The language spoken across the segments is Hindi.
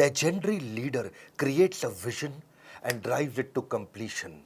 legendary leader creates a vision and drives it to completion.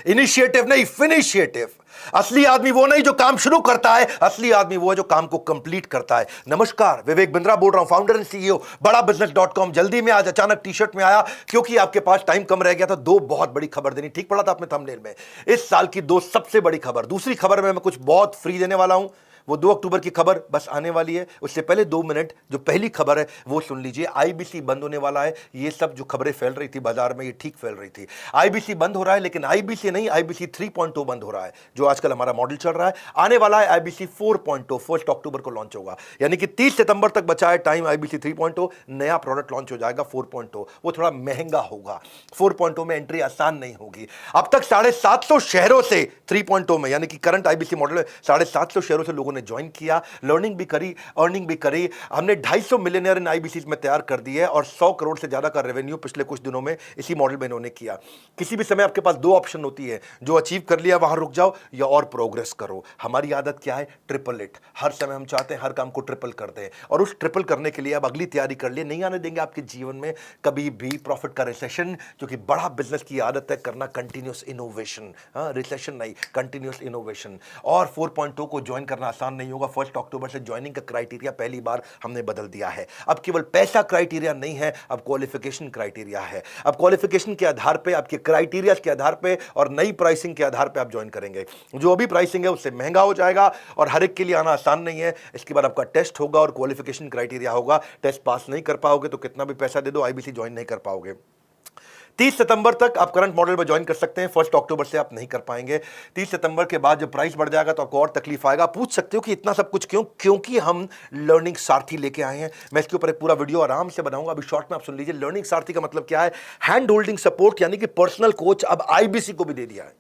Initiative नहीं, फिनिशिएटिव. असली आदमी वो नहीं जो काम शुरू करता है, असली आदमी वो है जो काम को कंप्लीट करता है. नमस्कार, विवेक बिंद्रा बोल रहा हूं, फाउंडर एंड सीईओ बड़ाबिजनेस.com. जल्दी में आज अचानक टी शर्ट में आया क्योंकि आपके पास टाइम कम रह गया था. दो बहुत बड़ी खबर देनी. ठीक पड़ा था आपने थंबनेल में. इस साल की दो सबसे बड़ी खबर. दूसरी खबर में मैं कुछ बहुत फ्री देने वाला हूं. वो 2 अक्टूबर की खबर बस आने वाली है. उससे पहले 2 मिनट जो पहली खबर है वो सुन लीजिए. आईबीसी बंद होने वाला है. ये सब जो खबरें फैल रही थी बाजार में, ये ठीक फैल रही थी. आईबीसी बंद हो रहा है, लेकिन आईबीसी नहीं, आईबीसी 3.0 बंद हो रहा है, जो आजकल हमारा मॉडल चल रहा है. आने वाला है आईबीसी 4.0. 1 अक्टूबर को लॉन्च होगा, यानी कि 30 सितंबर तक बचा है टाइम. आईबीसी 3.0 नया प्रोडक्ट लॉन्च हो जाएगा. 4.0 वो थोड़ा महंगा होगा. 4.0 में एंट्री आसान नहीं होगी. अब तक 750 शहरों से 3.0 में, यानी कि करंट आईबीसी मॉडल में 750 शहरों से लोगों ने ज्वाइन किया. लर्निंग भी करी, अर्निंग भी करी. हमने 250 मिलियनियर इन आईबीसी में तैयार कर दिए और 100 करोड़ से ज्यादा का रेवेन्यू पिछले कुछ दिनों में इसी मॉडल में इन्होंने किया. किसी भी समय आपके पास 2 ऑप्शन होती है. जो अचीव कर लिया वहां रुक जाओ या और प्रोग्रेस करो. हमारी आदत क्या है? Triple it. हर समय हम चाहते हैं हर काम को ट्रिपल कर दें, और उस ट्रिपल करने के लिए अब अगली तैयारी कर लिए. नहीं आने देंगे आपके जीवन में कभी भी प्रॉफिट का रिसेशन, क्योंकि बड़ा बिजनेस की आदत है करना कंटिन्यूस इनोवेशन. रिसेशन नहीं, कंटिन्यूस इनोवेशन. और 4.0 को ज्वाइन करना आसान नहीं होगा. 1 अक्टूबर से ज्वाइनिंग का क्राइटेरिया पहली बार हमने बदल दिया है. अब केवल पैसा क्राइटेरिया नहीं है, अब क्वालिफिकेशन क्राइटेरिया है. अब क्वालिफिकेशन के आधार पे, आपके क्राइटेरिया के आधार पे और नई प्राइसिंग के आधार पे आप ज्वाइन करेंगे. जो अभी प्राइसिंग है उससे महंगा हो जाएगा और हर एक के लिए आना आसान नहीं है. इसके बाद आपका टेस्ट होगा और क्वालिफिकेशन क्राइटेरिया होगा. टेस्ट पास नहीं कर पाओगे तो कितना भी पैसा दे दो आईबीसी ज्वाइन नहीं कर पाओगे. 30 सितंबर तक आप करंट मॉडल में ज्वाइन कर सकते हैं. 1 अक्टूबर से आप नहीं कर पाएंगे. 30 सितंबर के बाद जब प्राइस बढ़ जाएगा तो आपको और तकलीफ आएगा. पूछ सकते हो कि इतना सब कुछ क्यों? क्योंकि हम लर्निंग सारथी लेके आए हैं. मैं इसके ऊपर एक पूरा वीडियो आराम से बनाऊंगा. अभी शॉर्ट में आप सुन लीजिए. लर्निंग सारथी का मतलब क्या है? हैंड होल्डिंग सपोर्ट, यानी कि पर्सनल कोच अब आईबीसी को भी दे दिया है.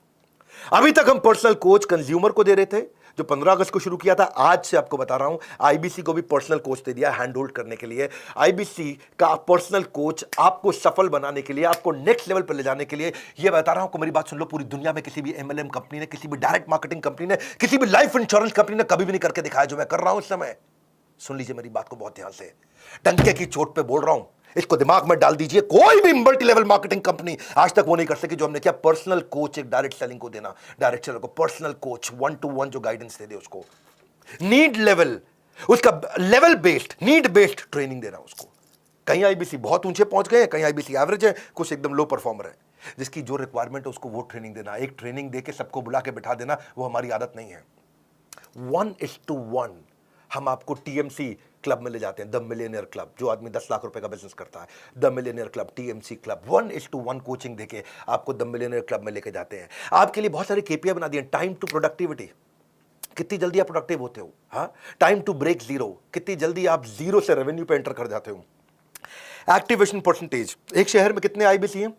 अभी तक हम पर्सनल कोच कंज्यूमर को दे रहे थे, जो 15 अगस्त को शुरू किया था. आज से आपको बता रहा हूं आईबीसी को भी पर्सनल कोच दे दिया हैंड होल्ड करने के लिए. आईबीसी का पर्सनल कोच आपको सफल बनाने के लिए, आपको नेक्स्ट लेवल पर ले जाने के लिए. यह बता रहा हूं कि मेरी बात सुन लो, पूरी दुनिया में किसी भी एमएलएम कंपनी ने, किसी भी डायरेक्ट मार्केटिंग कंपनी ने, किसी भी लाइफ इंश्योरेंस कंपनी ने कभी भी नहीं करके दिखाया जो मैं कर रहा हूं इस समय. सुन लीजिए मेरी बात को बहुत ध्यान से. टंके की चोट पे बोल रहा हूं, इसको दिमाग में डाल दीजिए. कोई भी मल्टी लेवल मार्केटिंग कंपनी आज तक वो नहीं कर सकी जो हमने किया. पर्सनल कोच, एक डायरेक्ट सेलिंग को देना, डायरेक्ट सेलर को पर्सनल कोच 1-to-1 जो गाइडेंस दे दे उसको. नीड लेवल, उसका level based, need based training देना उसको. कहीं आईबीसी बहुत ऊंचे पहुंच गए हैं, कहीं आईबीसी एवरेज है, कुछ एकदम लो परफॉर्मर है. जिसकी जो रिक्वायरमेंट है उसको वो ट्रेनिंग देना. एक ट्रेनिंग देके सबको बुला के बिठा देना, वो हमारी आदत नहीं है. 1:1 हम आपको टीएमसी क्लब में ले जाते हैं. द मिलियनियर क्लब, जो आदमी 10 लाख रुपए का बिजनेस करता है, the millionaire club, TMC club. 1:1 coaching देके आपको द मिलियनियर क्लब में लेके जाते हैं. आपके लिए बहुत सारे केपीआई बना दिए. टाइम टू प्रोडक्टिविटी, कितनी जल्दी आप प्रोडक्टिव होते हो. हाँ, टाइम टू ब्रेक जीरो, कितनी जल्दी आप जीरो से रेवेन्यू पे एंटर कर जाते हो. एक्टिवेशन परसेंटेज, एक शहर में कितने आईबीसी हैं,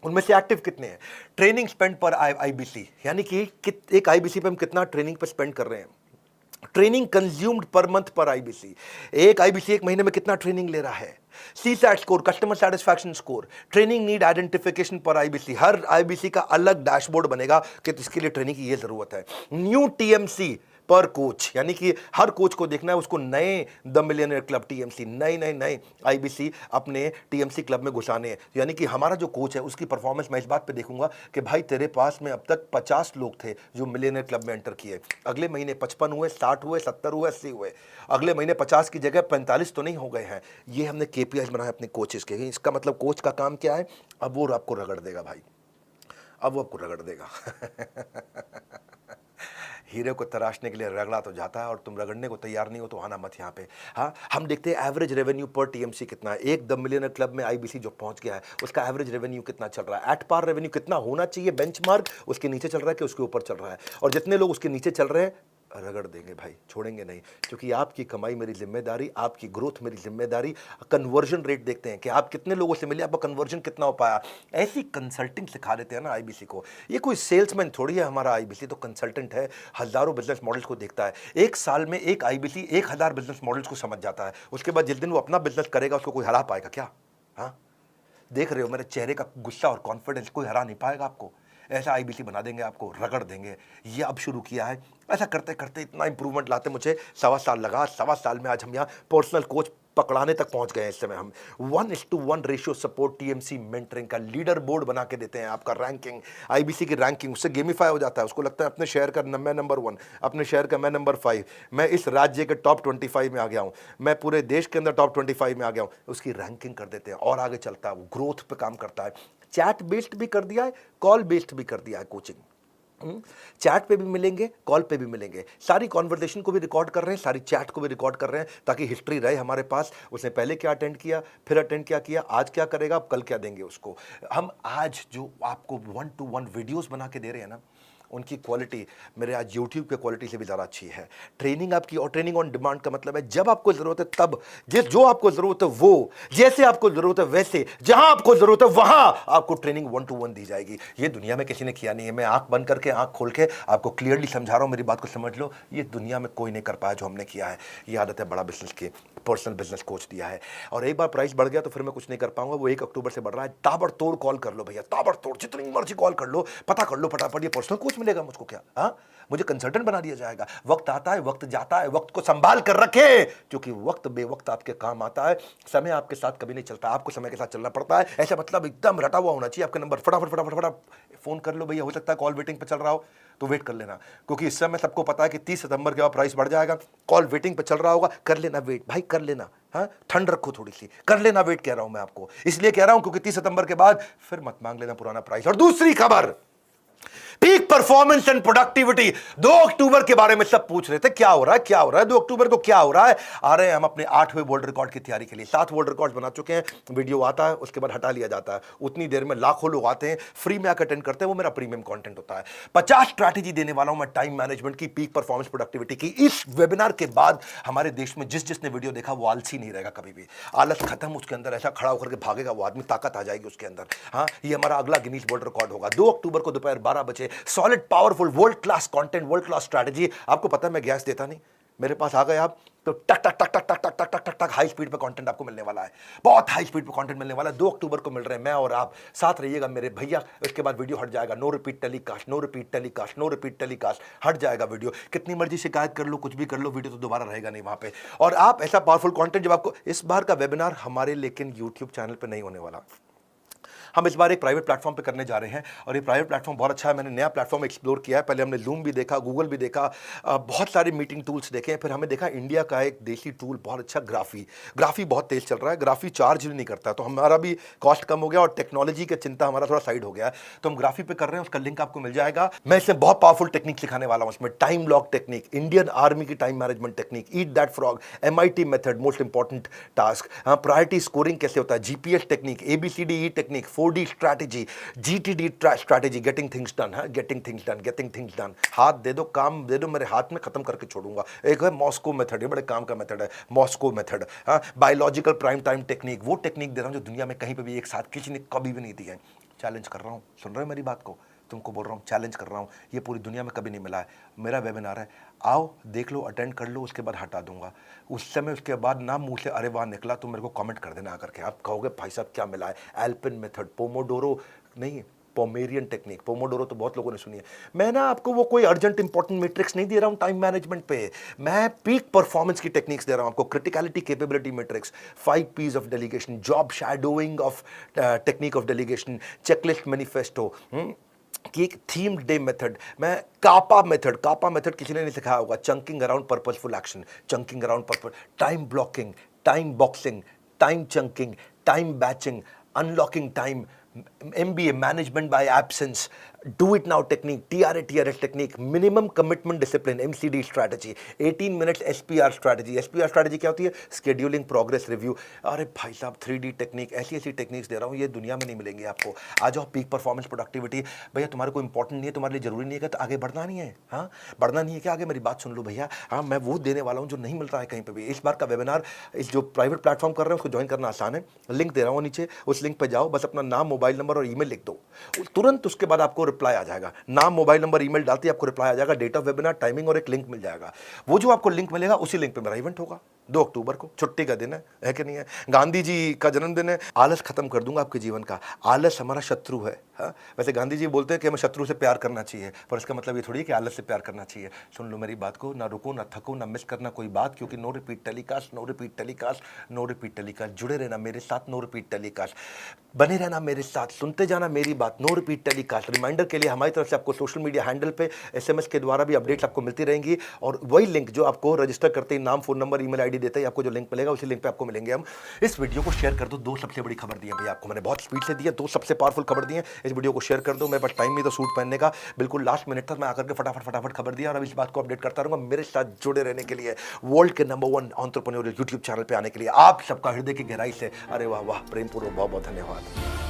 उनमें से एक्टिव कितने हैं. ट्रेनिंग स्पेंड पर आईबीसी, यानी कि एक आईबीसी पे हम कितना ट्रेनिंग पे स्पेंड कर रहे हैं. ट्रेनिंग कंज्यूम्ड पर मंथ पर आईबीसी, एक आईबीसी एक महीने में कितना ट्रेनिंग ले रहा है. CSAT score, customer satisfaction score, training need identification पर आईबीसी. हर आईबीसी का अलग डैशबोर्ड बनेगा कि इसके लिए ट्रेनिंग की ये जरूरत है. न्यू टीएमसी पर कोच, यानी कि हर कोच को देखना है उसको नए द मिलियनियर क्लब टीएमसी, नए आईबीसी अपने टीएमसी क्लब में घुसाने हैं. यानी कि हमारा जो कोच है उसकी परफॉर्मेंस मैं इस बात पे देखूंगा कि भाई तेरे पास में अब तक 50 लोग थे जो मिलियनियर क्लब में एंटर किए. अगले महीने 55 हुए, 60 हुए, 70 हुए, 80 हुए. अगले महीने 50 की जगह 45 तो नहीं हो गए हैं. ये हमने केपीआई बनाया अपने कोचेस के. इसका मतलब कोच का काम क्या है? अब वो आपको रगड़ देगा भाई, अब वो आपको रगड़ देगा. हीरे को तराशने के लिए रगड़ा तो जाता है और तुम रगड़ने को तैयार नहीं हो तो आना मत यहाँ पे. हाँ, हम देखते हैं एवरेज रेवेन्यू पर टीएमसी कितना है. एक द मिलियनर क्लब में आईबीसी जो पहुंच गया है उसका एवरेज रेवेन्यू कितना चल रहा है. एट पार रेवेन्यू कितना होना चाहिए बेंचमार्क, उसके नीचे चल रहा है कि उसके ऊपर चल रहा है. और जितने लोग उसके नीचे चल रहे हैं रगड़ देंगे भाई, छोड़ेंगे नहीं. क्योंकि आपकी कमाई मेरी जिम्मेदारी, आपकी ग्रोथ मेरी जिम्मेदारी. कन्वर्जन रेट देखते हैं कि आप कितने लोगों से मिले, आपका कन्वर्जन कितना हो पाया. ऐसी कंसल्टिंग सिखा देते हैं ना आईबीसी को. ये कोई सेल्समैन थोड़ी है हमारा आईबीसी, तो कंसल्टेंट है. हजारों बिजनेस मॉडल्स को देखता है. एक साल में एक आईबीसी 1000 बिजनेस मॉडल्स को समझ जाता है. उसके बाद जिस दिन वो अपना बिजनेस करेगा उसको कोई हरा पाएगा क्या? हाँ, देख रहे हो मेरे चेहरे का गुस्सा और कॉन्फिडेंस, कोई हरा नहीं पाएगा आपको. ऐसा आईबीसी बना देंगे आपको, रगड़ देंगे. ये अब शुरू किया है. ऐसा करते करते इतना इंप्रूवमेंट लाते मुझे 1.25 साल लगा. 1.25 साल में आज हम यहाँ पर्सनल कोच पकड़ाने तक पहुंच गए हैं इस समय हम। 1:1 रेशियो सपोर्ट टीएमसी मेंटरिंग का लीडर बोर्ड बना के देते हैं, आपका रैंकिंग, आईबीसी की रैंकिंग उससे गेमिफाई हो जाता है। उसको लगता है अपने शहर का मैं नंबर 1, अपने शहर का मैं नंबर 5, मैं इस राज्य के टॉप 25 में आ गया हूं, मैं पूरे देश के अंदर टॉप 25 में आ गया हूं, उसकी रैंकिंग कर देते हैं और आगे चलता है, वो ग्रोथ पे काम करता है। चैट बेस्ड भी कर दिया है, कॉल बेस्ड भी कर दिया है कोचिंग। चैट पे भी मिलेंगे, कॉल पे भी मिलेंगे, सारी कॉन्वर्सेशन को भी रिकॉर्ड कर रहे हैं, सारी चैट को भी रिकॉर्ड कर रहे हैं, ताकि हिस्ट्री रहे हमारे पास। उसने पहले क्या अटेंड किया, फिर अटेंड क्या किया, आज क्या करेगा, अब कल क्या देंगे उसको। हम आज जो आपको 1-to-1 वीडियोस बना के दे रहे हैं ना, उनकी क्वालिटी मेरे आज YouTube के क्वालिटी से भी ज़्यादा अच्छी है। ट्रेनिंग आपकी, और ट्रेनिंग ऑन डिमांड का मतलब है जब आपको ज़रूरत है तब, जो आपको ज़रूरत है वो, जैसे आपको ज़रूरत है वैसे, जहां आपको ज़रूरत है वहां आपको ट्रेनिंग 1-to-1 दी जाएगी। ये दुनिया में किसी ने किया नहीं है। मैं आंख बंद करके, आंख खोल के आपको क्लियरली समझा रहा हूं, मेरी बात को समझ लो। ये दुनिया में कोई नहीं कर पाया जो हमने किया है। ये आदत है बड़ा बिजनेस की, पर्सनल बिजनेस कोच दिया है। और एक बार प्राइस बढ़ गया तो फिर मैं कुछ नहीं कर पाऊंगा। वो 1 अक्टूबर से बढ़ रहा है। ताबड़तोड़ कॉल कर लो भैया, ताबड़तोड़, जितनी मर्जी कॉल कर लो, पता कर लो फटाफट। ये पर्सनल कोच मिलेगा मुझको क्या? हाँ, मुझे कंसल्टेंट बना दिया जाएगा। वक्त आता है, वक्त जाता है, वक्त को संभाल कर रखे, क्योंकि वक्त बेवक्त आपके काम आता है। समय आपके साथ कभी नहीं चलता, आपको समय के साथ चलना पड़ता है। ऐसा मतलब एकदम रटा हुआ होना चाहिए आपका नंबर। फटाफट फटाफट फटाफट फोन कर लो भैया। हो सकता है कॉल वेटिंग पे चल रहा हो तो वेट कर लेना, क्योंकि इस समय सबको पता है कि 30 सितंबर के बाद प्राइस बढ़ जाएगा। कॉल वेटिंग पे चल रहा होगा, कर लेना वेट भाई, कर लेना। हाँ, ठंड रखो थोड़ी सी, कर लेना वेट। कह रहा हूं मैं आपको, इसलिए कह रहा हूं क्योंकि 30 सितंबर के बाद फिर मत मांग लेना पुराना प्राइस। और दूसरी खबर, पीक परफॉर्मेंस एंड प्रोडक्टिविटी। 2 अक्टूबर के बारे में सब पूछ रहे थे, क्या हो रहा है, क्या हो रहा है 2 अक्टूबर को, क्या हो रहा है। आ रहे हैं हम अपने 8वें वर्ल्ड रिकॉर्ड की तैयारी के लिए। 7 वर्ल्ड रिकॉर्ड बना चुके हैं। वीडियो आता है, उसके बाद हटा लिया जाता है। उतनी देर में लाखों लोग आते हैं, फ्री में आकर अटेंड करते हैं। वो मेरा प्रीमियम कंटेंट होता है। 50 स्ट्रैटेजी देने वाला हूं मैं टाइम मैनेजमेंट की, पीक परफॉर्मेंस प्रोडक्टिविटी की। इस वेबिनार के बाद हमारे देश में जिसने वीडियो देखा वो आलसी नहीं रहेगा कभी भी। आलस खत्म, उसके अंदर ऐसा खड़ा होकर के भागेगा वो आदमी, ताकत आ जाएगी उसके अंदर। हाँ, ये हमारा अगला गिनीज वर्ल्ड रिकॉर्ड होगा 2 अक्टूबर को दोपहर 12 बजे। Solid, powerful, world class content, world class strategy. आपको पता है मैं गैस देता नहीं, मेरे पास आ गए आप तो टक टक टक टक टक टक टक टक टक हाई स्पीड पे कंटेंट आपको मिलने वाला है। बहुत हाई स्पीड पे कंटेंट मिलने वाला है। 2 अक्टूबर को मिल रहे हैं, मैं और आप साथ रहिएगा मेरे भैया। उसके बाद वीडियो हट जाएगा। No repeat telecast, no repeat telecast, no repeat telecast, हट जाएगा वीडियो। कितनी मर्जी शिकायत कर लो, कुछ भी कर लो, वीडियो तो दोबारा रहेगा नहीं वहां पे। और आप ऐसा पावरफुल कंटेंट जब आपको, इस बार का वेबिनार हमारे लेकिन यूट्यूब चैनल पर नहीं होने वाला। हम इस बार एक प्राइवेट प्लेटफॉर्म पे करने जा रहे हैं, और ये प्राइवेट प्लेटफॉर्म बहुत अच्छा है। मैंने नया प्लेटफॉर्म एक्सप्लोर किया है। पहले हमने जूम भी देखा, गूगल भी देखा, बहुत सारे मीटिंग टूल्स देखे। फिर हमें देखा इंडिया का एक देसी टूल बहुत अच्छा, ग्राफी बहुत तेज चल रहा है। ग्राफी चार्ज नहीं करता, तो हमारा भी कॉस्ट कम हो गया और टेक्नोलॉजी की चिंता हमारा थोड़ा साइड हो गया है। तो हम ग्राफी पे कर रहे हैं, उसका लिंक आपको मिल जाएगा। मैं इसमें बहुत पावरफुल टेक्निक सिखाने वाला हूं। इसमें time lock technique, Indian army की time management technique, eat that frog, MIT method, most important task, priority scoring कैसे होता है, GPS technique, ABCDE technique, 4D strategy, GTD strategy, getting things done. हाँ, getting things done, getting things done. हाथ दे दो, काम दे दो, मेरे हाथ में खत्म करके छोड़ूंगा। एक है मॉस्को मेथड, ये बड़े काम का मेथड है, मॉस्को मेथड। हाँ, बायोलॉजिकल प्राइम टाइम टेक्निक, वो टेक्निक दे रहा हूं जो दुनिया में कहीं पे भी एक साथ किसी ने कभी भी नहीं दी है। चैलेंज कर रहा हूं, सुन रहे हो मेरी बात को? तुमको बोल रहा हूँ, चैलेंज कर रहा हूँ, ये पूरी दुनिया में कभी नहीं मिला है। मेरा वेबिनार है, आओ देख लो, अटेंड कर लो, उसके बाद हटा दूंगा। उस समय उसके बाद ना मुंह से अरे वाह निकला तो मेरे को कमेंट कर देना आकर के। आप कहोगे भाई साहब क्या मिला है? एल्पिन मेथड, पोमोडोरो नहीं, पोमेरियन टेक्निक। पोमोडोरो तो बहुत लोगों ने सुनी है। मैं ना आपको वो कोई अर्जेंट इंपॉर्टेंट मैट्रिक्स नहीं दे रहा हूं टाइम मैनेजमेंट पे, मैं पीक परफॉर्मेंस की टेक्निक्स दे रहा हूं आपको। Criticality capability matrix, 5 P's of delegation, job shadowing of technique of delegation, checklist manifesto कि एक थीम्ड डे मेथड, मैं कापा मेथड किसी ने नहीं सिखाया होगा। Chunking around purposeful action, chunking around purpose, time blocking, time boxing, time chunking, time batching, unlocking time, MBA management by absence, do it now technique, TRS technique, minimum commitment discipline, MCD strategy, 18 minutes SPR strategy. SPR strategy क्या होती है? Scheduling, progress review. अरे भाई साहब 3D टेक्निक, ऐसी टेक्निक्स दे रहा हूँ, ये दुनिया में नहीं मिलेंगी आपको। आ जाओ, पीक परफॉर्मेंस प्रोडक्टिविटी। भैया तुम्हारे को इंपॉर्टेंट नहीं है, तुम्हारे लिए जरूरी नहीं है, तो आगे बढ़ना नहीं है। हाँ, बढ़ना नहीं है क्या? आगे मेरी बात सुन लो भैया। हाँ, मैं वो देने वाला हूँ जो नहीं मिल रहा है कहीं पर भी। इस बार का वेबिनार, इस जो प्राइवेट प्लेटफॉर्म कर रहे हैं उसको ज्वाइन करना आसान है। लिंक दे रहा हूँ नीचे, उस लिंक पर जाओ, बस अपना नाम, मोबाइल नंबर और ईमेल लिख दो, तुरंत उसके बाद आपको रिप्लाई आ जाएगा। नाम, मोबाइल नंबर, ईमेल डालते ही आपको रिप्लाई आ जाएगा, डेट ऑफ वेबिनार, टाइमिंग और एक लिंक मिल जाएगा। वो जो आपको लिंक मिलेगा उसी लिंक पे मेरा इवेंट होगा। 2 अक्टूबर को छुट्टी का दिन है कि नहीं है? गांधी जी का जन्मदिन है। आलस खत्म कर दूंगा आपके जीवन का। आलस हमारा शत्रु है। हाँ, वैसे गांधी जी बोलते हैं कि हमें शत्रु से प्यार करना चाहिए, पर इसका मतलब ये थोड़ी है कि आलस से प्यार करना चाहिए। सुन लो मेरी बात को, ना रुको, ना थको, ना मिस करना कोई बात, क्योंकि no repeat telecast, no repeat telecast, no repeat telecast. जुड़े रहना मेरे साथ, नो रिपीट टेलीकास्ट। बने रहना मेरे साथ, सुनते जाना मेरी बात, नो रिपीट टेलीकास्ट। रिमाइंडर के लिए हमारी तरफ से आपको सोशल मीडिया हैंडल पे SMS के द्वारा भी अपडेट्स आपको मिलती रहेंगी, और वही लिंक जो आपको रजिस्टर करते ही नाम, फोन नंबर, ईमेल आईडी देते ही आपको जो लिंक मिलेगा, उसी लिंक पे आपको मिलेंगे हम। इस वीडियो को शेयर कर दो। 2 सबसे बड़ी खबर दी है भैया आपको मैंने, बहुत स्पीड से दी है। 2 सबसे पावरफुल खबर दी है, इस वीडियो को शेयर कर दो। मेरे पास टाइम नहीं तो सूट पहनने का, बिल्कुल लास्ट मिनट तक मैं आकर के फटाफट खबर दिया, और अब इस बात को अपडेट करता रहूंगा। मेरे साथ जुड़े रहने के लिए, वर्ल्ड के नंबर 1 एंटरप्रेन्योरियल यूट्यूब चैनल पे आने के लिए आप सबका हृदय की गहराई से अरे वाह वाह प्रेमपूर्वक बहुत बहुत धन्यवाद।